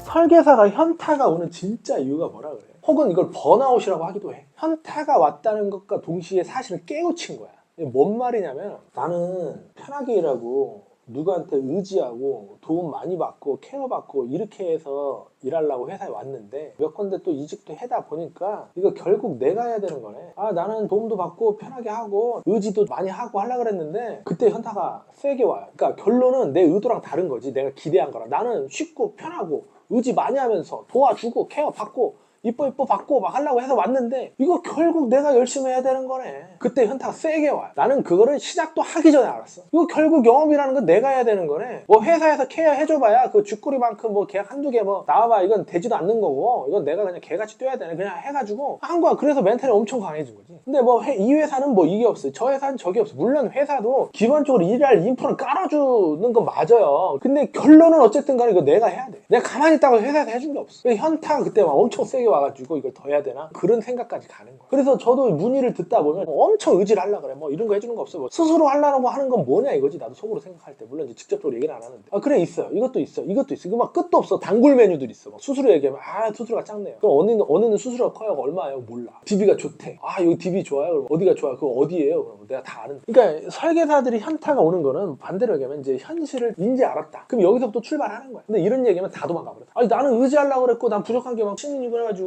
설계사가 현타가 오는 진짜 이유가 뭐라 그래? 혹은 이걸 번아웃이라고 하기도 해. 현타가 왔다는 것과 동시에 사실은 깨우친 거야. 이게 뭔 말이냐면 나는 편하게 일하고 누구한테 의지하고 도움 많이 받고 케어받고 이렇게 해서 일하려고 회사에 왔는데 몇 군데 또 이직도 해다 보니까 이거 결국 내가 해야 되는 거네. 아, 나는 도움도 받고 편하게 하고 의지도 많이 하고 하려고 그랬는데 그때 현타가 세게 와요. 그러니까 결론은 내 의도랑 다른 거지. 내가 기대한 거랑. 나는 쉽고 편하고 의지 많이 하면서 도와주고 케어받고 이뻐 받고 막 하려고 해서 왔는데 이거 결국 내가 열심히 해야 되는 거네. 그때 현타가 세게 와요. 나는 그거를 시작도 하기 전에 알았어. 이거 결국 영업이라는 건 내가 해야 되는 거네. 뭐 회사에서 케어 해줘봐야 그 쥐꼬리만큼 뭐 계약 한두 개 뭐 나와봐 이건 되지도 않는 거고 이건 내가 그냥 개같이 뛰어야 되네. 그냥 해가지고 한 거야. 그래서 멘탈이 엄청 강해진 거지. 근데 뭐 이 회사는 뭐 이게 없어. 저 회사는 저게 없어. 물론 회사도 기본적으로 일할 인프라는 깔아주는 건 맞아요. 근데 결론은 어쨌든 간에 이거 내가 해야 돼. 내가 가만히 있다가 회사에서 해준 게 없어. 현타가 그때 막 엄청 세게 와가지고 이걸 더 해야 되나? 그런 생각까지 가는 거야. 그래서 저도 문의를 듣다 보면 엄청 의지를 하려고 그래. 뭐 이런 거 해주는 거 없어. 뭐 스스로 하려고 하는 건 뭐냐 이거지. 나도 속으로 생각할 때. 물론 이제 직접적으로 얘기는 안 하는데. 아, 그래, 있어요. 이것도 있어. 이것도 있어. 이거 막 끝도 없어. 단골 메뉴들 있어. 막 수수료 얘기하면 아, 수수료가 작네요. 그럼 어느는 수수료가 커요. 얼마예요? 몰라. DB가 좋대. 아, 여기 DB 좋아요? 그럼 어디가 좋아요? 그거 어디예요? 그럼 내가 다 아는데. 그러니까 설계사들이 현타가 오는 거는 반대로 얘기하면 이제 현실을 이제 알았다. 그럼 여기서부터 출발하는 거야. 근데 이런 얘기하면 다 도망가 버려. 아니, 나는 의지하려고 그랬고 난 부족한 게 막 신인이고 해가지고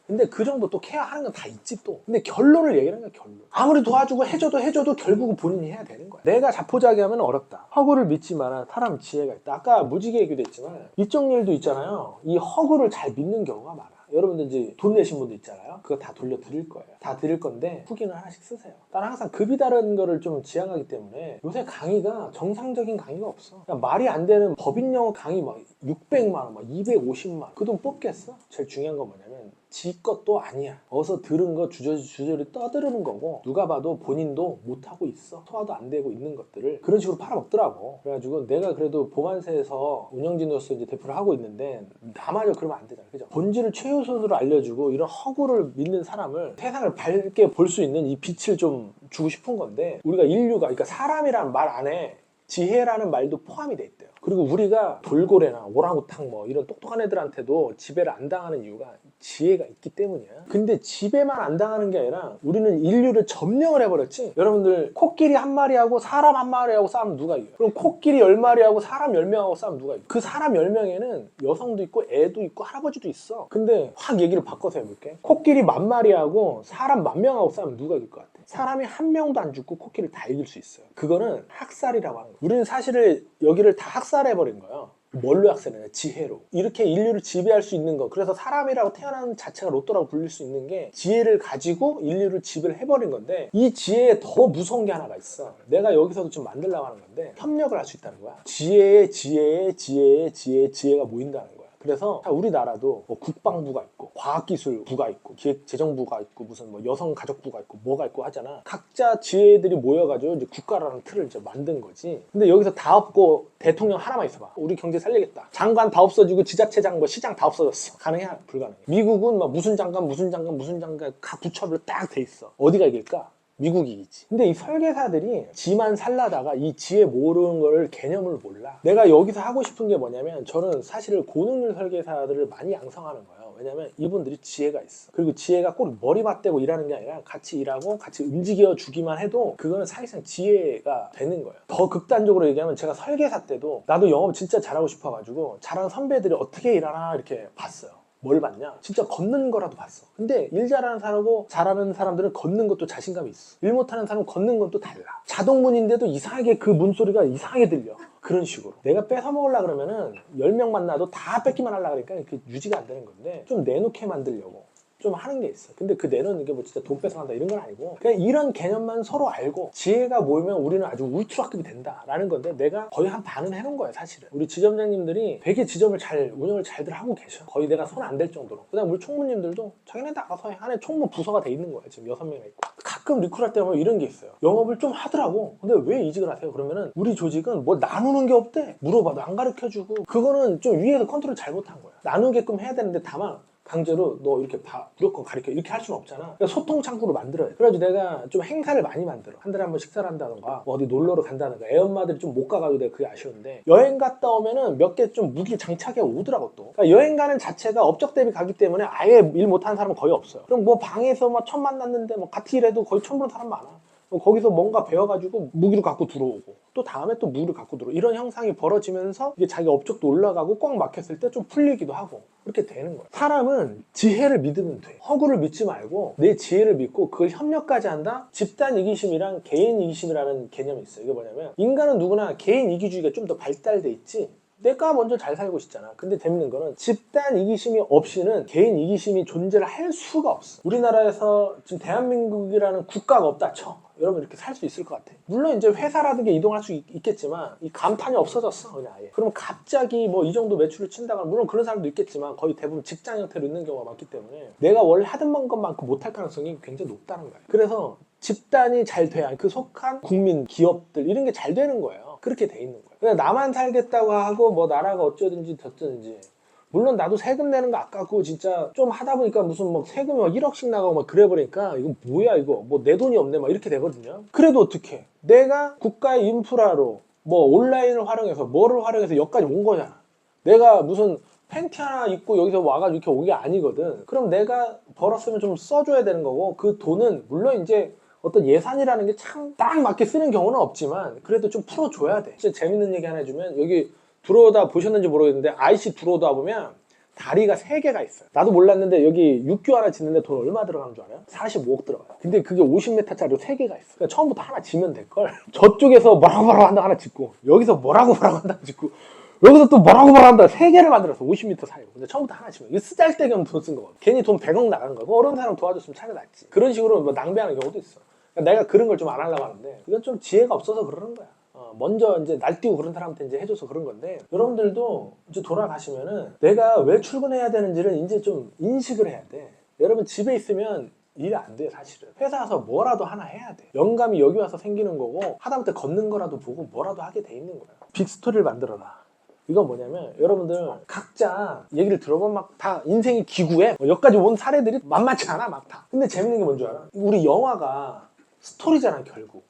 근데 그 정도 또 케어하는 건 다 있지 또. 근데 결론을 얘기하는 거야, 결론. 아무리 도와주고 해줘도 결국은 본인이 해야 되는 거야. 내가 자포자기하면 어렵다. 허구를 믿지만 사람 지혜가 있다. 아까 무지개 얘기도 했지만 이쪽 일도 있잖아요. 이 허구를 잘 믿는 경우가 많아. 여러분들 이제 돈 내신 분도 있잖아요. 그거 다 돌려드릴 거예요. 다 드릴 건데 후기는 하나씩 쓰세요. 나는 항상 급이 다른 거를 좀 지향하기 때문에 요새 강의가 정상적인 강의가 없어. 그러니까 말이 안 되는 법인 영어 강의 막 600만 원, 막 250만 원. 그 돈 뽑겠어? 제일 중요한 건 뭐냐면 지 것도 아니야. 어서 들은 거 주저리 떠드르는 거고 누가 봐도 본인도 못하고 있어. 소화도 안 되고 있는 것들을 그런 식으로 팔아먹더라고. 그래가지고 내가 그래도 보만세에서 운영진으로서 이제 대표를 하고 있는데 나마저 그러면 안 되잖아. 그죠? 본질을 최우선으로 알려주고 이런 허구를 믿는 사람을 세상을 밝게 볼 수 있는 이 빛을 좀 주고 싶은 건데 우리가 인류가 그러니까 사람이란 말 안에 지혜라는 말도 포함이 돼 있대요. 그리고 우리가 돌고래나 오랑우탕 뭐 이런 똑똑한 애들한테도 지배를 안 당하는 이유가 지혜가 있기 때문이야. 근데 지배만 안 당하는 게 아니라 우리는 인류를 점령을 해버렸지. 여러분들 코끼리 한 마리하고 사람 한 마리하고 싸우면 누가 이겨요? 그럼 코끼리 10마리하고 사람 10명하고 싸우면 누가 이겨요? 그 사람 10명에는 여성도 있고 애도 있고 할아버지도 있어. 근데 확 얘기를 바꿔서 해볼게. 코끼리 10,000마리하고 사람 10,000명하고 싸우면 누가 이길 것 같아? 사람이 한 명도 안 죽고 코끼리를 다 이길 수 있어요. 그거는 학살이라고 하는 거예요. 우리는 사실을 여기를 다 학살해버린 거예요. 뭘로 학살해요? 지혜로. 이렇게 인류를 지배할 수 있는 거. 그래서 사람이라고 태어나는 자체가 로또라고 불릴 수 있는 게 지혜를 가지고 인류를 지배를 해버린 건데 이 지혜에 더 무서운 게 하나가 있어. 내가 여기서도 좀 만들려고 하는 건데 협력을 할 수 있다는 거야. 지혜가 모인다는 거야. 그래서 우리나라도 뭐 국방부가 있고 과학기술부가 있고 기획재정부가 있고 무슨 뭐 여성가족부가 있고 뭐가 있고 하잖아. 각자 지혜들이 모여가지고 이제 국가라는 틀을 이제 만든 거지. 근데 여기서 다 없고 대통령 하나만 있어봐. 우리 경제 살리겠다. 장관 다 없어지고 지자체장 뭐 시장 다 없어졌어. 가능해? 불가능해. 미국은 막 무슨 장관 각 부처별로 딱 돼 있어. 어디가 이길까? 미국이 이기지. 근데 이 설계사들이 지만 살라다가 이 지혜 모르는 거를 개념을 몰라. 내가 여기서 하고 싶은 게 뭐냐면 저는 사실 고능률 설계사들을 많이 양성하는 거예요. 왜냐면 이분들이 지혜가 있어. 그리고 지혜가 꼭 머리 맞대고 일하는 게 아니라 같이 일하고 같이 움직여 주기만 해도 그거는 사실상 지혜가 되는 거예요. 더 극단적으로 얘기하면 제가 설계사 때도 나도 영업 진짜 잘하고 싶어가지고 잘하는 선배들이 어떻게 일하나 이렇게 봤어요. 뭘 봤냐? 진짜 걷는 거라도 봤어. 근데 일 잘하는 사람하고 잘하는 사람들은 걷는 것도 자신감이 있어. 일 못하는 사람은 걷는 건 또 달라. 자동문인데도 이상하게 그 문소리가 이상하게 들려. 그런 식으로. 내가 뺏어 먹으려고 그러면은 10명 만나도 다 뺏기만 하려고 그러니까 그게 유지가 안 되는 건데 좀 내놓게 만들려고 좀 하는 게 있어. 근데 그 내놓는 게 뭐 진짜 돈 뺏어간다 이런 건 아니고 그냥 이런 개념만 서로 알고 지혜가 모이면 우리는 아주 울트라급이 된다라는 건데 내가 거의 한 반은 해놓은 거예요 사실은. 우리 지점장님들이 되게 지점을 잘 운영을 잘들 하고 계셔. 거의 내가 손 안 댈 정도로. 그다음 우리 총무님들도 자기네들 알아서 해. 안에 총무 부서가 돼 있는 거야. 지금 6명이나 있고. 가끔 리크루할 때 보면 이런 게 있어요. 영업을 좀 하더라고. 근데 왜 이직을 하세요? 그러면은 우리 조직은 뭐 나누는 게 없대. 물어봐도 안 가르쳐주고 그거는 좀 위에서 컨트롤 잘못한 거야. 나누게끔 해야 되는데 다만 강제로 너 이렇게 무조건 가르쳐 이렇게 할 수는 없잖아. 그러니까 소통 창구를 만들어야 돼. 그래가지고 내가 좀 행사를 많이 만들어. 한 달에 한 번 식사를 한다던가 뭐 어디 놀러를 간다던가. 애엄마들이 좀 못 가가지고 내가 그게 아쉬운데 여행 갔다 오면은 몇 개 좀 무기 장착해 오더라고 또. 그러니까 여행 가는 자체가 업적 대비 가기 때문에 아예 일 못하는 사람은 거의 없어요. 그럼 뭐 방에서 막 처음 만났는데 뭐 같이 일해도 거의 처음 보는 사람 많아. 거기서 뭔가 배워가지고 무기를 갖고 들어오고 또 다음에 또 무기를 갖고 들어오고 이런 형상이 벌어지면서 이게 자기 업적도 올라가고 꽉 막혔을 때 좀 풀리기도 하고 그렇게 되는 거야. 사람은 지혜를 믿으면 돼. 허구를 믿지 말고 내 지혜를 믿고 그걸 협력까지 한다? 집단 이기심이랑 개인 이기심이라는 개념이 있어요. 이게 뭐냐면 인간은 누구나 개인 이기주의가 좀 더 발달돼 있지 내가 먼저 잘 살고 싶잖아. 근데 재밌는 거는 집단 이기심이 없이는 개인 이기심이 존재를 할 수가 없어. 우리나라에서 지금 대한민국이라는 국가가 없다 쳐. 여러분 이렇게 살 수 있을 것 같아. 물론 이제 회사라든가 이동할 수 있겠지만 이 간판이 없어졌어 그냥 아예. 그럼 갑자기 뭐 이 정도 매출을 친다거나 물론 그런 사람도 있겠지만 거의 대부분 직장 형태로 있는 경우가 많기 때문에 내가 원래 하던 것만큼 못할 가능성이 굉장히 높다는 거야. 그래서 집단이 잘 돼야 그 속한 국민, 기업들 이런 게 잘 되는 거예요. 그렇게 돼 있는 거예요. 그냥 나만 살겠다고 하고 뭐 나라가 어쩌든지 저쩌든지 물론 나도 세금 내는 거 아깝고 진짜 좀 하다 보니까 무슨 막 세금이 막 1억씩 나가고 막 그래 버리니까 이거 뭐야 이거 뭐 내 돈이 없네 막 이렇게 되거든요. 그래도 어떡해 내가 국가의 인프라로 뭐 온라인을 활용해서 뭐를 활용해서 여기까지 온 거잖아. 내가 무슨 팬티 하나 입고 여기서 와가지고 이렇게 온 게 아니거든. 그럼 내가 벌었으면 좀 써줘야 되는 거고 그 돈은 물론 이제 어떤 예산이라는 게 참 딱 맞게 쓰는 경우는 없지만 그래도 좀 풀어줘야 돼. 진짜 재밌는 얘기 하나 해주면 여기 들어오다 보셨는지 모르겠는데 IC 들어오다 보면 다리가 3개가 있어요. 나도 몰랐는데 여기 육교 하나 짓는데 돈 얼마 들어가는 줄 알아요? 45억 들어가요. 근데 그게 50m짜리로 3개가 있어. 그러니까 처음부터 하나 지면 될걸. 저쪽에서 뭐라고 한다 하나 짓고 여기서 뭐라고 한다 짓고 여기서 또 뭐라고 한다 3개를 만들었어. 50m 사이로. 근데 처음부터 하나 지면 이게 쓰잘데기 없는 돈 쓴 거거든. 괜히 돈 100억 나간 거고 어려운 사람 도와줬으면 차라리 낫지. 그런 식으로 뭐 낭비하는 경우도 있어. 그러니까 내가 그런 걸 좀 안 하려고 하는데 이건 좀 지혜가 없어서 그러는 거야. 먼저 이제 날뛰고 그런 사람한테 이제 해줘서 그런 건데 여러분들도 이제 돌아가시면은 내가 왜 출근해야 되는지를 이제 좀 인식을 해야 돼. 여러분 집에 있으면 일 안 돼 사실은. 회사 가서 뭐라도 하나 해야 돼. 영감이 여기 와서 생기는 거고 하다못해 걷는 거라도 보고 뭐라도 하게 돼 있는 거야. 빅스토리를 만들어라. 이건 뭐냐면 여러분들 각자 얘기를 들어보면 막 다 인생이 기구해. 여기까지 온 사례들이 만만치 않아 막 다. 근데 재밌는 게 뭔지 알아? 우리 영화가 스토리잖아 결국.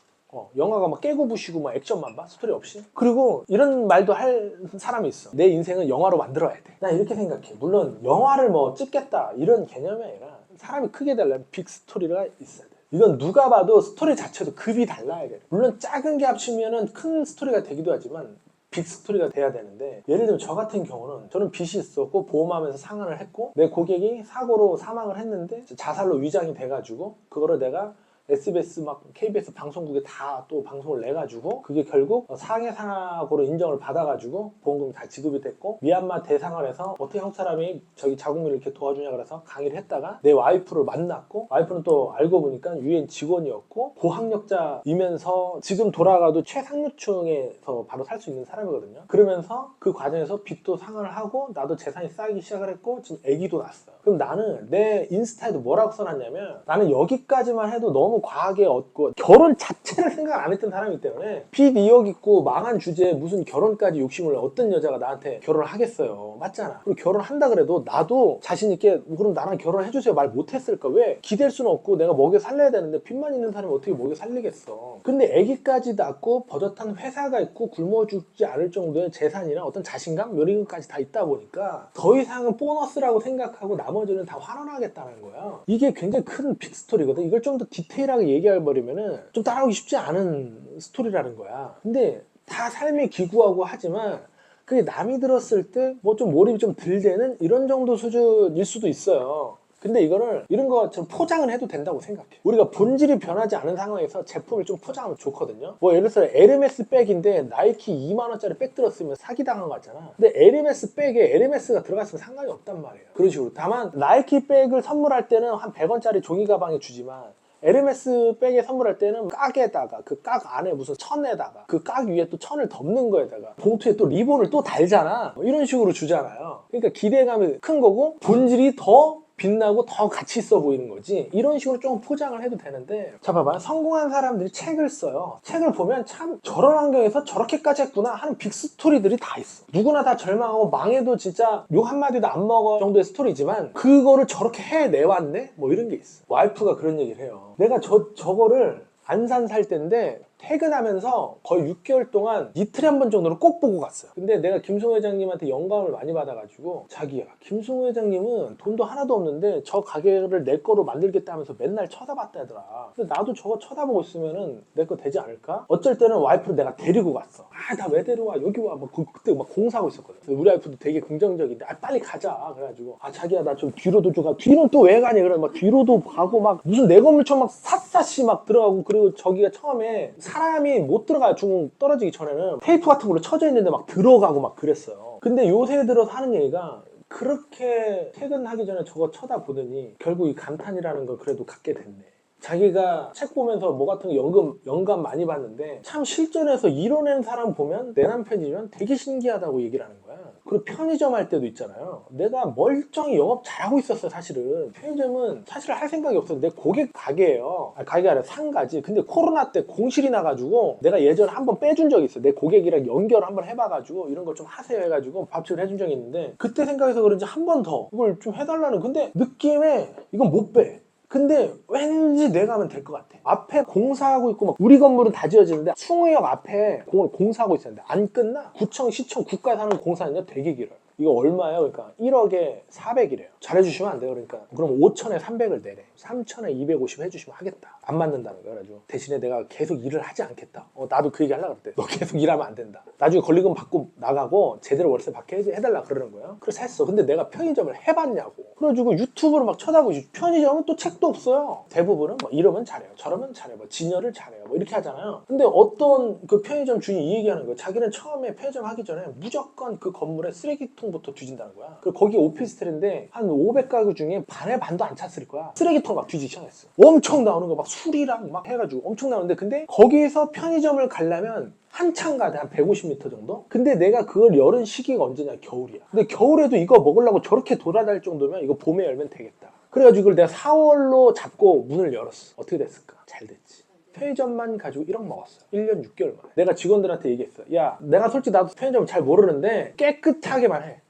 영화가 막 깨고 부시고 막 액션만 봐? 스토리 없이? 그리고 이런 말도 할 사람이 있어. 내 인생은 영화로 만들어야 돼. 난 이렇게 생각해. 물론 영화를 뭐 찍겠다 이런 개념이 아니라 사람이 크게 되려면 빅 스토리가 있어야 돼. 이건 누가 봐도 스토리 자체도 급이 달라야 돼. 물론 작은 게 합치면은 큰 스토리가 되기도 하지만 빅 스토리가 돼야 되는데 예를 들면 저 같은 경우는 저는 빚이 있었고 보험하면서 상환을 했고 내 고객이 사고로 사망을 했는데 자살로 위장이 돼가지고 그거를 내가 SBS 막 KBS 방송국에 다 또 방송을 내가지고 그게 결국 상해 사고로 인정을 받아가지고 보험금 다 지급이 됐고 미얀마 대사관에서 어떻게 한국 사람이 저기 자국민을 이렇게 도와주냐 그래서 강의를 했다가 내 와이프를 만났고 와이프는 또 알고 보니까 유엔 직원이었고 고학력자이면서 지금 돌아가도 최상류층에서 바로 살 수 있는 사람이거든요. 그러면서 그 과정에서 빚도 상환을 하고 나도 재산이 쌓이기 시작을 했고 지금 아기도 낳았어요. 그럼 나는 내 인스타에도 뭐라고 써놨냐면 나는 여기까지만 해도 너무 과하게 얻고 결혼 자체를 생각 안 했던 사람이기 때문에 빚 2억 있고 망한 주제에 무슨 결혼까지 욕심을 어떤 여자가 나한테 결혼을 하겠어요. 맞잖아. 그리고 결혼한다 그래도 나도 자신 있게 그럼 나랑 결혼해주세요 말 못했을까? 왜? 기댈 수는 없고 내가 먹여 살려야 되는데 빚만 있는 사람이 어떻게 먹여 살리겠어. 근데 아기까지 낳고 버젓한 회사가 있고 굶어 죽지 않을 정도의 재산이나 어떤 자신감 이런 것까지 다 있다 보니까 더 이상은 보너스라고 생각하고 나머지는 다 환원하겠다는 거야. 이게 굉장히 큰 빅스토리거든. 이걸 좀 더 디테일하게 얘기해버리면은 좀 따라오기 쉽지 않은 스토리라는 거야. 근데 다 삶의 기구하고 하지만 그게 남이 들었을 때 뭐 좀 몰입이 좀 덜 되는 이런 정도 수준일 수도 있어요. 근데 이거를 이런 것처럼 포장을 해도 된다고 생각해. 우리가 본질이 변하지 않은 상황에서 제품을 좀 포장하면 좋거든요. 뭐 예를 들어서 에르메스 백인데 나이키 2만원짜리 백 들었으면 사기당한 거 같잖아. 근데 에르메스 백에 에르메스가 들어갔으면 상관이 없단 말이에요. 그런 식으로. 다만 나이키 백을 선물할 때는 한 100원짜리 종이 가방에 주지만 에르메스 백에 선물할 때는 깍에다가 그 깍 안에 무슨 천에다가 그 깍 위에 또 천을 덮는 거에다가 봉투에 또 리본을 또 달잖아. 뭐 이런 식으로 주잖아요. 그러니까 기대감이 큰 거고 본질이 더 빛나고 더 가치 있어 보이는 거지. 이런 식으로 좀 포장을 해도 되는데, 자 봐봐, 성공한 사람들이 책을 써요. 책을 보면 참 저런 환경에서 저렇게까지 했구나 하는 빅 스토리들이 다 있어. 누구나 다 절망하고 망해도 진짜 욕 한마디도 안 먹어 정도의 스토리지만 그거를 저렇게 해내왔네? 뭐 이런 게 있어. 와이프가 그런 얘기를 해요. 내가 저거를 안산 살 때인데 퇴근하면서 거의 6개월 동안 이틀에 한 번 정도는 꼭 보고 갔어요. 근데 내가 김승호 회장님한테 영감을 많이 받아가지고, 자기야, 김승호 회장님은 돈도 하나도 없는데 저 가게를 내 거로 만들겠다 하면서 맨날 쳐다봤다더라. 근데 나도 저거 쳐다보고 있으면은 내 거 되지 않을까? 어쩔 때는 와이프를 내가 데리고 갔어. 나 왜 데려와? 여기 와. 막 그때 막 공사하고 있었거든. 우리 와이프도 되게 긍정적인데, 빨리 가자. 그래가지고, 자기야, 나 좀 뒤로도 좀 가. 뒤로는 또 왜 가냐? 그래. 막 뒤로도 가고 막 무슨 내 건물처럼 막 샅샅이 막 들어가고, 그리고 저기가 처음에 사람이 못 들어가요. 중 떨어지기 전에는 테이프 같은 걸로 쳐져 있는데 막 들어가고 막 그랬어요. 근데 요새 들어서 하는 얘기가, 그렇게 퇴근하기 전에 저거 쳐다보더니 결국 이 감탄이라는 걸 그래도 갖게 됐네. 자기가 책 보면서 뭐 같은 거 영감 많이 받는데, 참 실전에서 이뤄낸 사람 보면 내 남편이면 되게 신기하다고 얘기를 하는 거야. 그리고 편의점 할 때도 있잖아요. 내가 멀쩡히 영업 잘하고 있었어요. 사실은 편의점은 사실 할 생각이 없었는데, 내 고객 가게예요. 가게가 아니라 상가지. 근데 코로나 때 공실이 나가지고 내가 예전에 한번 빼준 적이 있어요. 내 고객이랑 연결 한번 해봐가지고 이런 걸 좀 하세요 해가지고 밥집을 해준 적이 있는데, 그때 생각해서 그런지 한 번 더 이걸 좀 해달라는, 근데 느낌에 이건 못 빼. 근데 왠지 내가 하면 될 것 같아. 앞에 공사하고 있고, 막 우리 건물은 다 지어지는데 충의역 앞에 공사하고 있었는데 안 끝나? 구청, 시청, 국가에서 하는 공사는요 되게 길어요. 이거 얼마예요? 그러니까 1억에 400이래요. 잘해주시면 안 돼요. 그러니까 그럼 5천에 300을 내래. 3천에 250 해주시면 하겠다. 안 맞는다는 거야. 그래가지고 대신에 내가 계속 일을 하지 않겠다. 나도 그 얘기 하려고 그랬대. 너 계속 일하면 안 된다. 나중에 권리금 받고 나가고 제대로 월세 받게 해달라 그러는 거예요. 그래서 했어. 근데 내가 편의점을 해봤냐고. 그래가지고 유튜브로 막 쳐다보지. 편의점은 또 책도 없어요. 대부분은 뭐 이러면 잘해요, 저러면 잘해요, 뭐 진열을 잘해요, 뭐 이렇게 하잖아요. 근데 어떤 그 편의점 주인이 이 얘기하는 거예요. 자기는 처음에 편의점 하기 전에 무조건 그 건물에 쓰레기통부터 뒤진다는 거야. 그리고 거기 오피스텔인데 한 500가구 중에 반의 반도 안 찼을 거야. 쓰레기통 막 뒤지기 시작했어. 엄청 나오는 거 막 술이랑 막 해가지고 엄청 나오는데, 근데 거기에서 편의점을 가려면 한참 가야 돼. 한 150m 정도? 근데 내가 그걸 열은 시기가 언제냐? 겨울이야. 근데 겨울에도 이거 먹으려고 저렇게 돌아다닐 정도면 이거 봄에 열면 되겠다. 그래가지고 이걸 내가 4월로 잡고 문을 열었어. 어떻게 됐을까? 잘 됐지. 편의점만 가지고 1억 먹었어. 1년 6개월 만에. 내가 직원들한테 얘기했어. 야, 내가 솔직히 나도 편의점 잘 모르는데 깨끗하게만 해.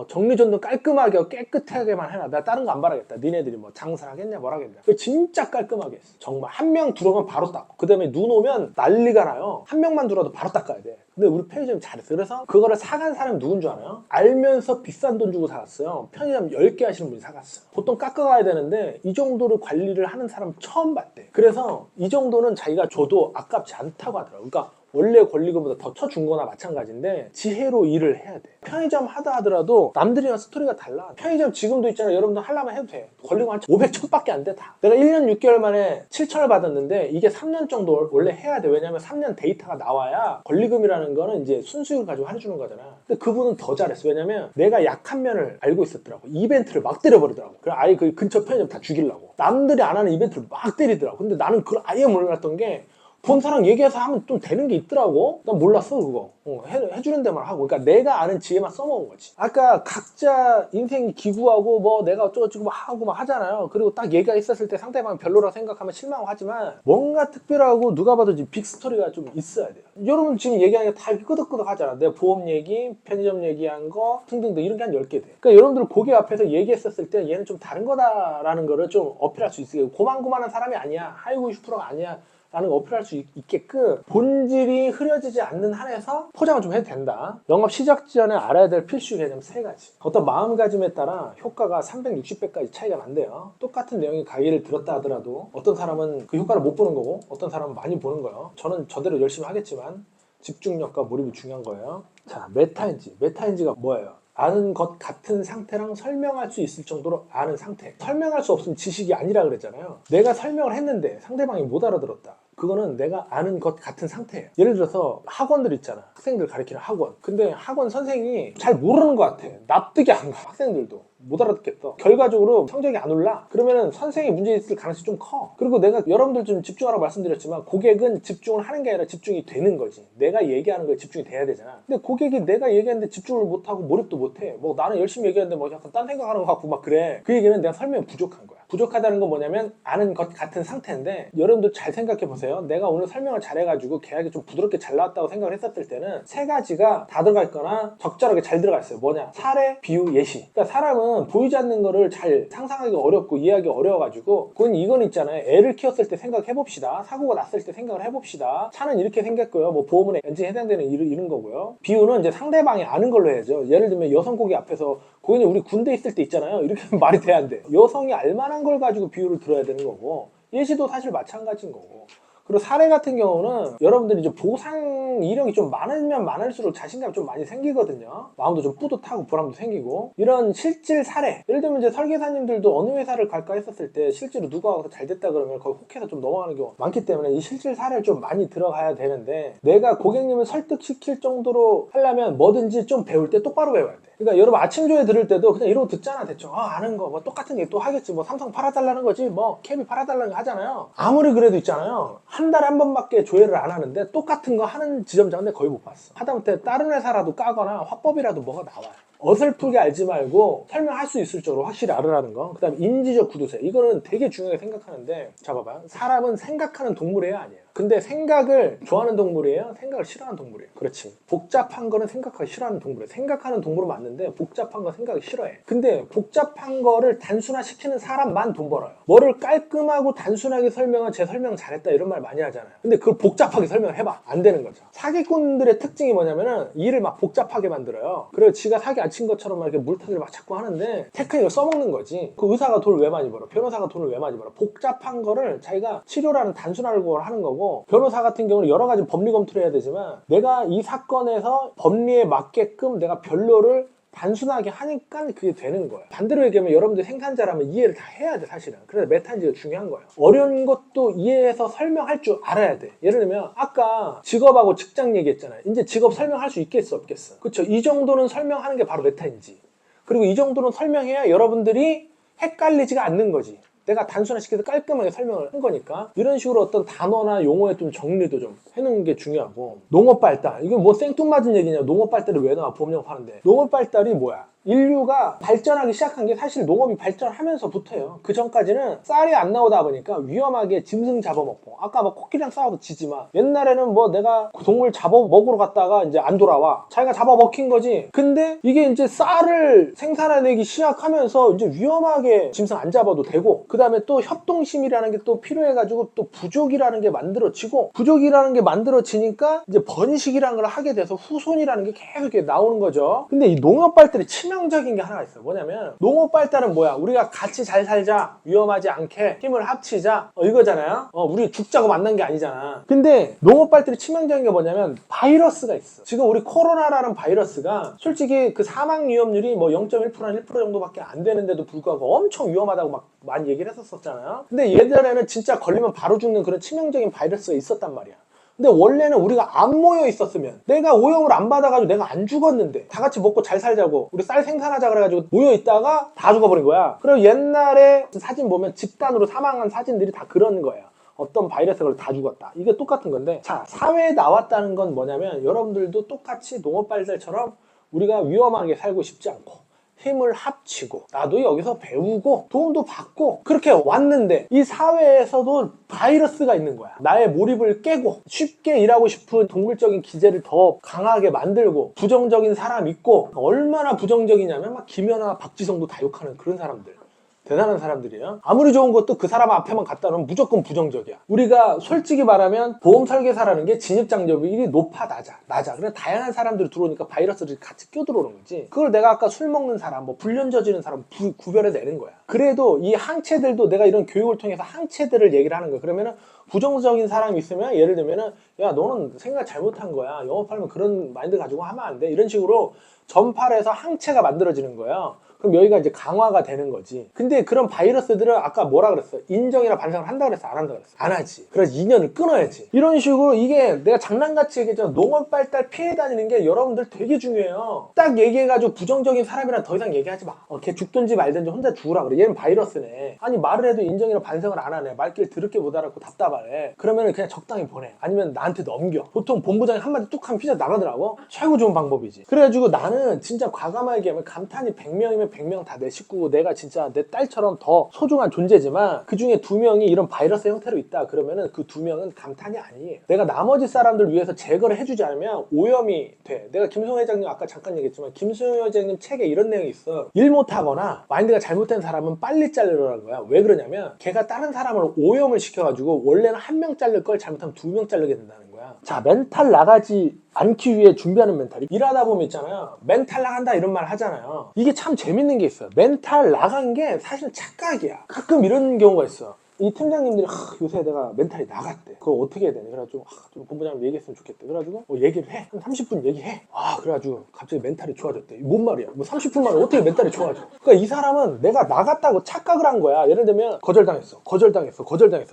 정리전도 깔끔하게 깨끗하게만 해라. 나 다른 거 안 바라겠다. 니네들이 뭐 장사를 하겠냐 뭘 하겠냐. 진짜 깔끔하게 했어. 정말 한 명 들어오면 바로 닦고, 그 다음에 눈 오면 난리가 나요. 한 명만 들어와도 바로 닦아야 돼. 근데 우리 편의점이 잘했어. 그래서 그거를 사간 사람이 누군 줄 알아요? 알면서 비싼 돈 주고 사갔어요. 편의점 10개 하시는 분이 사갔어요. 보통 깎아가야 되는데 이 정도로 관리를 하는 사람 처음 봤대. 그래서 이 정도는 자기가 줘도 아깝지 않다고 하더라고요. 그러니까 원래 권리금보다 더 쳐준 거나 마찬가지인데 지혜로 일을 해야 돼. 편의점 하다 하더라도 남들이랑 스토리가 달라. 편의점 지금도 있잖아. 여러분들 하려면 해도 돼. 권리금 한 500, 1000밖에 안 돼. 다. 내가 1년 6개월 만에 7천을 받았는데 이게 3년 정도 원래 해야 돼. 왜냐면 3년 데이터가 나와야 권리금이라는 거는 이제 순수익을 가지고 해주는 거잖아. 근데 그분은 더 잘했어. 왜냐면 내가 약한 면을 알고 있었더라고. 이벤트를 막 때려버리더라고. 그래 아예 그 근처 편의점 다 죽이려고. 남들이 안 하는 이벤트를 막 때리더라고. 근데 나는 그걸 아예 몰랐던 게, 본 사람 얘기해서 하면 좀 되는 게 있더라고. 난 몰랐어 그거. 해주는 데만 하고. 그러니까 내가 아는 지혜만 써먹은 거지. 아까 각자 인생 기구하고 뭐 내가 어쩌고저쩌고 하고 막 하잖아요. 그리고 딱 얘기가 있었을 때 상대방 별로라고 생각하면 실망하지만 뭔가 특별하고 누가 봐도 빅스토리가 좀 있어야 돼요. 여러분 지금 얘기하는 게 다 끄덕끄덕 하잖아. 내 보험 얘기, 편의점 얘기한 거 등등등 이런 게 한 10개 돼. 그러니까 여러분들 고객 앞에서 얘기했었을 때 얘는 좀 다른 거다라는 거를 좀 어필할 수 있어요. 고만고만한 사람이 아니야. 하이고 90%가 아니야. 라는 거 어필할 수 있게끔 본질이 흐려지지 않는 한에서 포장을 좀 해도 된다. 영업 시작 전에 알아야 될 필수 개념 3가지. 어떤 마음가짐에 따라 효과가 360배까지 차이가 난대요. 똑같은 내용의 강의를 들었다 하더라도 어떤 사람은 그 효과를 못 보는 거고 어떤 사람은 많이 보는 거예요. 저는 저대로 열심히 하겠지만 집중력과 몰입이 중요한 거예요. 자, 메타인지. 메타인지가 뭐예요? 아는 것 같은 상태랑 설명할 수 있을 정도로 아는 상태. 설명할 수 없으면 지식이 아니라 그랬잖아요. 내가 설명을 했는데 상대방이 못 알아들었다. 그거는 내가 아는 것 같은 상태예요. 예를 들어서 학원들 있잖아. 학생들 가르치는 학원. 근데 학원 선생님이 잘 모르는 것 같아. 납득이 안 가. 학생들도. 못 알아듣겠어. 결과적으로 성적이 안 올라. 그러면은 선생이 문제 있을 가능성이 좀 커. 그리고 내가 여러분들 좀 집중하라고 말씀드렸지만 고객은 집중을 하는 게 아니라 집중이 되는 거지. 내가 얘기하는 거에 집중이 돼야 되잖아. 근데 고객이 내가 얘기하는데 집중을 못하고 몰입도 못해. 뭐 나는 열심히 얘기하는데 뭐 약간 딴 생각하는 것 같고 막 그래. 그 얘기는 내가 설명이 부족한 거야. 부족하다는 건 뭐냐면 아는 것 같은 상태인데, 여러분들 잘 생각해 보세요. 내가 오늘 설명을 잘해가지고 계약이 좀 부드럽게 잘 나왔다고 생각을 했었을 때는 세 가지가 다 들어가 있거나 적절하게 잘 들어가 있어요. 뭐냐? 사례, 비유, 예시. 그러니까 사람은 보이지 않는 거를 잘 상상하기 어렵고 이해하기 어려워가지고, 그건 이건 있잖아요. 애를 키웠을 때 생각해 봅시다. 사고가 났을 때 생각을 해봅시다. 차는 이렇게 생겼고요. 뭐 보험은 엔진에 해당되는 이런 거고요. 비유는 이제 상대방이 아는 걸로 해야죠. 예를 들면 여성 고객 앞에서 고객님 우리 군대 있을 때 있잖아요. 이렇게 하면 말이 돼야 안 돼. 여성이 알만한 걸 가지고 비유를 들어야 되는 거고, 예시도 사실 마찬가지인 거고. 그리고 사례 같은 경우는 여러분들이 이제 보상 이력이 좀 많으면 많을수록 자신감이 좀 많이 생기거든요. 마음도 좀 뿌듯하고 보람도 생기고. 이런 실질 사례, 예를 들면 이제 설계사님들도 어느 회사를 갈까 했었을 때 실제로 누가 와서 잘 됐다 그러면 거의 혹해서 좀 넘어가는 경우 많기 때문에 이 실질 사례를 좀 많이 들어가야 되는데, 내가 고객님을 설득시킬 정도로 하려면 뭐든지 좀 배울 때 똑바로 배워야 돼. 그러니까 여러분 아침 조회 들을 때도 그냥 이러고 듣잖아. 대충 아는 거 뭐 똑같은 게 또 하겠지. 뭐 삼성 팔아달라는 거지, 뭐 캡이 팔아달라는 거 하잖아요. 아무리 그래도 있잖아요, 한 달에 한 번밖에 조회를 안 하는데 똑같은 거 하는 지점장은 내가 거의 못 봤어. 하다못해 다른 회사라도 까거나 화법이라도 뭐가 나와요. 어설프게 알지 말고 설명할 수 있을 정도로 확실히 알으라는 거. 그 다음에 인지적 구두쇠, 이거는 되게 중요하게 생각하는데, 자 봐봐요. 사람은 생각하는 동물이에요, 아니에요? 근데 생각을 좋아하는 동물이에요? 생각을 싫어하는 동물이에요? 그렇지. 복잡한 거는 생각하기 싫어하는 동물이에요. 생각하는 동물은 맞는데 복잡한 거 생각하기 싫어해. 근데 복잡한 거를 단순화시키는 사람만 돈 벌어요. 뭐를 깔끔하고 단순하게 설명은 제 설명 잘했다 이런 말 많이 하잖아요. 근데 그걸 복잡하게 설명을 해봐. 안 되는 거죠. 사기꾼들의 특징이 뭐냐면은 일을 막 복잡하게 만들어요. 그래서 지가 사기 안 친 것처럼 막 이렇게 물타기를 막 자꾸 하는데 테크닉을 써먹는 거지. 그 의사가 돈을 왜 많이 벌어? 변호사가 돈을 왜 많이 벌어? 복잡한 거를 자기가 치료라는 단순한 걸 하는 거고, 변호사 같은 경우는 여러 가지 법리 검토를 해야 되지만 내가 이 사건에서 법리에 맞게끔 내가 변론을 단순하게 하니까 그게 되는 거예요. 반대로 얘기하면 여러분들 생산자라면 이해를 다 해야 돼, 사실은. 그래서 메타인지가 중요한 거예요. 어려운 것도 이해해서 설명할 줄 알아야 돼. 예를 들면 아까 직업하고 직장 얘기했잖아요. 이제 직업 설명할 수 있겠어, 없겠어? 그렇죠. 이 정도는 설명하는 게 바로 메타인지. 그리고 이 정도는 설명해야 여러분들이 헷갈리지가 않는 거지. 내가 단순화시켜서 깔끔하게 설명을 한 거니까. 이런 식으로 어떤 단어나 용어의 좀 정리도 좀 해놓는 게 중요하고. 농업 발달, 이건 뭐 생뚱맞은 얘기냐. 농업 발달을 왜 나와, 보험용 하는데. 농업 발달이 뭐야? 인류가 발전하기 시작한 게 사실 농업이 발전하면서부터예요. 그 전까지는 쌀이 안 나오다 보니까 위험하게 짐승 잡아먹고, 아까 뭐 코끼리랑 싸워도 지지만, 옛날에는 뭐 내가 동물 잡아먹으러 갔다가 이제 안 돌아와, 자기가 잡아먹힌 거지. 근데 이게 이제 쌀을 생산해내기 시작하면서 이제 위험하게 짐승 안 잡아도 되고, 그 다음에 또 협동심이라는 게 또 필요해가지고 또 부족이라는 게 만들어지고, 부족이라는 게 만들어지니까 이제 번식이라는 걸 하게 돼서 후손이라는 게 계속 이렇게 나오는 거죠. 근데 이 농업 발달이 치명적인 게 하나가 있어요. 뭐냐면 농업 발달은 뭐야? 우리가 같이 잘 살자, 위험하지 않게 힘을 합치자, 이거잖아요. 우리 죽자고 만난 게 아니잖아. 근데 농업 발달이 치명적인 게 뭐냐면 바이러스가 있어. 지금 우리 코로나라는 바이러스가 솔직히 그 사망 위험률이 뭐 0.1%나 1% 정도밖에 안 되는데도 불구하고 엄청 위험하다고 막 많이 얘기를 했었잖아요. 근데 예전에는 진짜 걸리면 바로 죽는 그런 치명적인 바이러스가 있었단 말이야. 근데 원래는 우리가 안 모여 있었으면, 내가 오염을 안 받아가지고 내가 안 죽었는데 다 같이 먹고 잘 살자고 우리 쌀 생산하자 그래가지고 모여 있다가 다 죽어버린 거야. 그리고 옛날에 사진 보면 집단으로 사망한 사진들이 다 그런 거예요. 어떤 바이러스가 다 죽었다. 이게 똑같은 건데, 자, 사회에 나왔다는 건 뭐냐면 여러분들도 똑같이 농업 발달처럼 우리가 위험하게 살고 싶지 않고 힘을 합치고 나도 여기서 배우고 도움도 받고 그렇게 왔는데, 이 사회에서도 바이러스가 있는 거야. 나의 몰입을 깨고 쉽게 일하고 싶은 동물적인 기제를 더 강하게 만들고, 부정적인 사람 있고, 얼마나 부정적이냐면 막 김연아, 박지성도 다 욕하는 그런 사람들. 대단한 사람들이에요. 아무리 좋은 것도 그 사람 앞에만 갖다 놓으면 무조건 부정적이야. 우리가 솔직히 말하면 보험 설계사라는 게 진입장벽이 높아, 낮아. 그래서 다양한 사람들이 들어오니까 바이러스들이 같이 껴들어오는 거지. 그걸 내가 아까 술 먹는 사람, 뭐 불륜 저지르는 사람 구별해내는 거야. 그래도 이 항체들도 내가 이런 교육을 통해서 항체들을 얘기를 하는 거야. 그러면은 부정적인 사람이 있으면, 예를 들면은 야, 너는 생각 잘못한 거야. 영업하려면 그런 마인드 가지고 하면 안 돼. 이런 식으로 전파를 해서 항체가 만들어지는 거예요. 그럼 여기가 이제 강화가 되는 거지. 근데 그런 바이러스들은 아까 뭐라 그랬어? 인정이나 반성을 한다 그랬어? 안 한다 그랬어? 안 하지. 그래서 인연을 끊어야지. 이런 식으로 이게 내가 장난같이 얘기했잖아. 농업발달 피해 다니는 게 여러분들 되게 중요해요. 딱 얘기해가지고 부정적인 사람이랑 더 이상 얘기하지 마. 걔 죽든지 말든지 혼자 죽으라 그래. 얘는 바이러스네. 아니 말을 해도 인정이나 반성을 안 하네. 말귀를 더럽게 못 알아듣고 답답하네. 그러면 그냥 적당히 보내. 아니면 나한테 넘겨. 보통 본부장이 한마디 뚝 하면 휘저 나가더라고. 최고 좋은 방법이지. 그래가지고 나는 진짜 과감하게 하면 감탄이 100명이면 100명 다 내 식구고 내가 진짜 내 딸처럼 더 소중한 존재지만 그 중에 2명이 이런 바이러스 형태로 있다 그러면은 그 2명은 감탄이 아니에요. 내가 나머지 사람들 위해서 제거를 해주지 않으면 오염이 돼. 내가 김승호 회장님 아까 잠깐 얘기했지만 김승호 회장님 책에 이런 내용이 있어. 일 못하거나 마인드가 잘못된 사람은 빨리 자르라는 거야. 왜 그러냐면 걔가 다른 사람을 오염을 시켜가지고 원래는 1명 자를 걸 잘못하면 2명 자르게 된다는 거야. 자, 멘탈 나가지 않기 위해 준비하는 멘탈이 일하다 보면 있잖아요. 멘탈 나간다 이런 말 하잖아요. 이게 참 재밌는 게 있어요. 멘탈 나간 게 사실 착각이야. 가끔 이런 경우가 있어. 이 팀장님들이 요새 내가 멘탈이 나갔대. 그거 어떻게 해야 되냐. 그래가지고 좀 본부장님 얘기했으면 좋겠대. 그래가지고 얘기를 해. 한 30분 얘기해. 그래가지고 갑자기 멘탈이 좋아졌대. 뭔 말이야. 뭐 30분 만에 어떻게 멘탈이 좋아져. 그러니까 이 사람은 내가 나갔다고 착각을 한 거야. 예를 들면 거절당했어.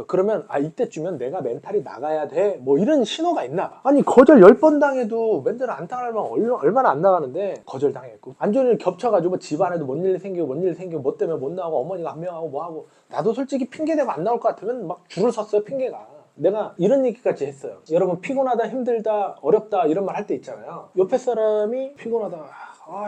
그러면 이때쯤면 내가 멘탈이 나가야 돼. 뭐 이런 신호가 있나 봐. 아니 거절 10번 당해도 멘탈 안 당하려면 얼마나 안 나가는데 거절당했고 안 좋은 일 겹쳐가지고 집안에도 뭔 일이 생기고 뭐 때문에 못 나가고 어머니가 한 명하고 뭐하고 나도 솔직히 핑계대고 안 나올 것 같으면 막 줄을 섰어요. 핑계가. 내가 이런 얘기까지 했어요. 여러분 피곤하다 힘들다 어렵다 이런 말 할 때 있잖아요. 옆에 사람이 피곤하다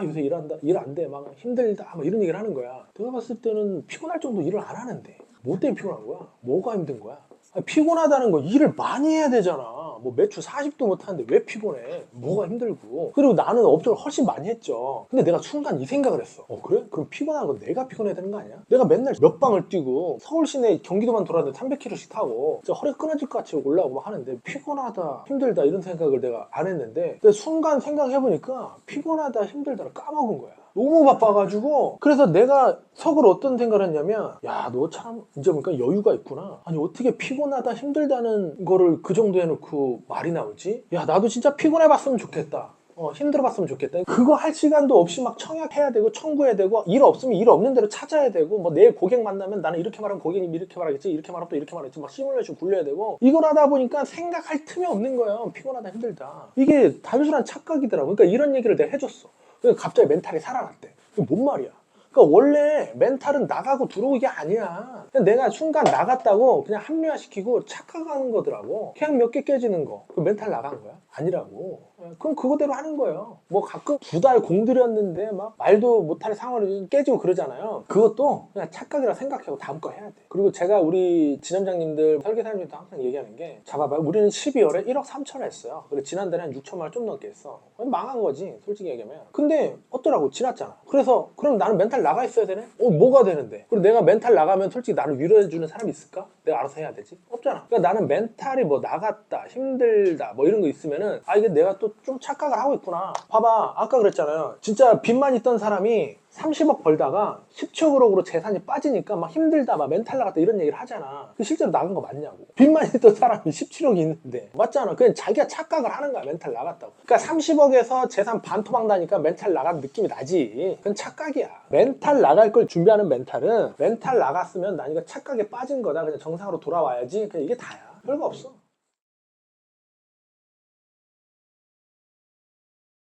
요새 일 안 돼 막 힘들다 막 이런 얘기를 하는 거야. 내가 봤을 때는 피곤할 정도 일을 안 하는데 뭐 때문에 피곤한 거야? 뭐가 힘든 거야? 피곤하다는 거 일을 많이 해야 되잖아. 뭐 매출 40도 못하는데 왜 피곤해? 뭐가 힘들고. 그리고 나는 업적을 훨씬 많이 했죠. 근데 내가 순간 이 생각을 했어. 그래? 그럼 피곤한 건 내가 피곤해야 되는 거 아니야? 내가 맨날 몇 방을 뛰고 서울 시내 경기도만 돌았는데 300km씩 타고 진짜 허리가 끊어질 것 같이 올라오고 막 하는데 피곤하다 힘들다 이런 생각을 내가 안 했는데 순간 생각해보니까 피곤하다 힘들다를 까먹은 거야. 너무 바빠가지고. 그래서 내가 속으로 어떤 생각을 했냐면 야, 너 참 이제 보니까 여유가 있구나. 아니 어떻게 피곤하다 힘들다는 거를 그 정도 해놓고 말이 나오지? 야, 나도 진짜 피곤해봤으면 좋겠다. 힘들어봤으면 좋겠다. 그거 할 시간도 없이 막 청약해야 되고 청구해야 되고 일 없으면 일 없는 대로 찾아야 되고 뭐 내일 고객 만나면 나는 이렇게 말하면 고객님 이렇게 말하겠지 이렇게 말하면 또 이렇게 말하겠지 막 시뮬레이션 굴려야 되고 이걸 하다 보니까 생각할 틈이 없는 거예요. 피곤하다 힘들다. 이게 단순한 착각이더라고. 그러니까 이런 얘기를 내가 해줬어. 그래서 갑자기 멘탈이 살아났대. 이게 뭔 말이야? 그러니까 원래 멘탈은 나가고 들어오는 게 아니야. 그냥 내가 순간 나갔다고 그냥 합리화시키고 착각하는 거더라고. 그냥 몇 개 깨지는 거. 그 멘탈 나간 거야? 아니라고. 그럼 그거대로 하는 거예요. 뭐 가끔 2달 공들였는데 막 말도 못할 상황을 깨지고 그러잖아요. 그것도 그냥 착각이라 생각하고 다음 거 해야 돼. 그리고 제가 우리 지점장님들 설계사님들도 항상 얘기하는 게 잡아봐요. 우리는 12월에 1억 3천 했어요. 그리고 지난달에 한 6천만 원 좀 넘게 했어. 망한 거지 솔직히 얘기하면. 근데 어떠라고 지났잖아. 그래서 그럼 나는 멘탈 나가 있어야 되네? 뭐가 되는데? 그리고 내가 멘탈 나가면 솔직히 나를 위로해주는 사람이 있을까? 내가 알아서 해야 되지? 없잖아. 그러니까 나는 멘탈이 뭐 나갔다 힘들다 뭐 이런 거 있으면은 이게 내가 또 좀 착각을 하고 있구나. 봐봐 아까 그랬잖아요. 진짜 빚만 있던 사람이 30억 벌다가 10척으로 재산이 빠지니까 막 힘들다 막 멘탈 나갔다 이런 얘기를 하잖아. 실제로 나간 거 맞냐고. 빚만 있던 사람이 17억이 있는데 맞잖아. 그냥 자기가 착각을 하는 거야. 멘탈 나갔다고. 그러니까 30억에서 재산 반토막 나니까 멘탈 나간 느낌이 나지. 그건 착각이야. 멘탈 나갈 걸 준비하는 멘탈은 멘탈 나갔으면 난 이거 착각에 빠진 거다. 그냥 정상으로 돌아와야지. 그냥 이게 다야. 별거 없어.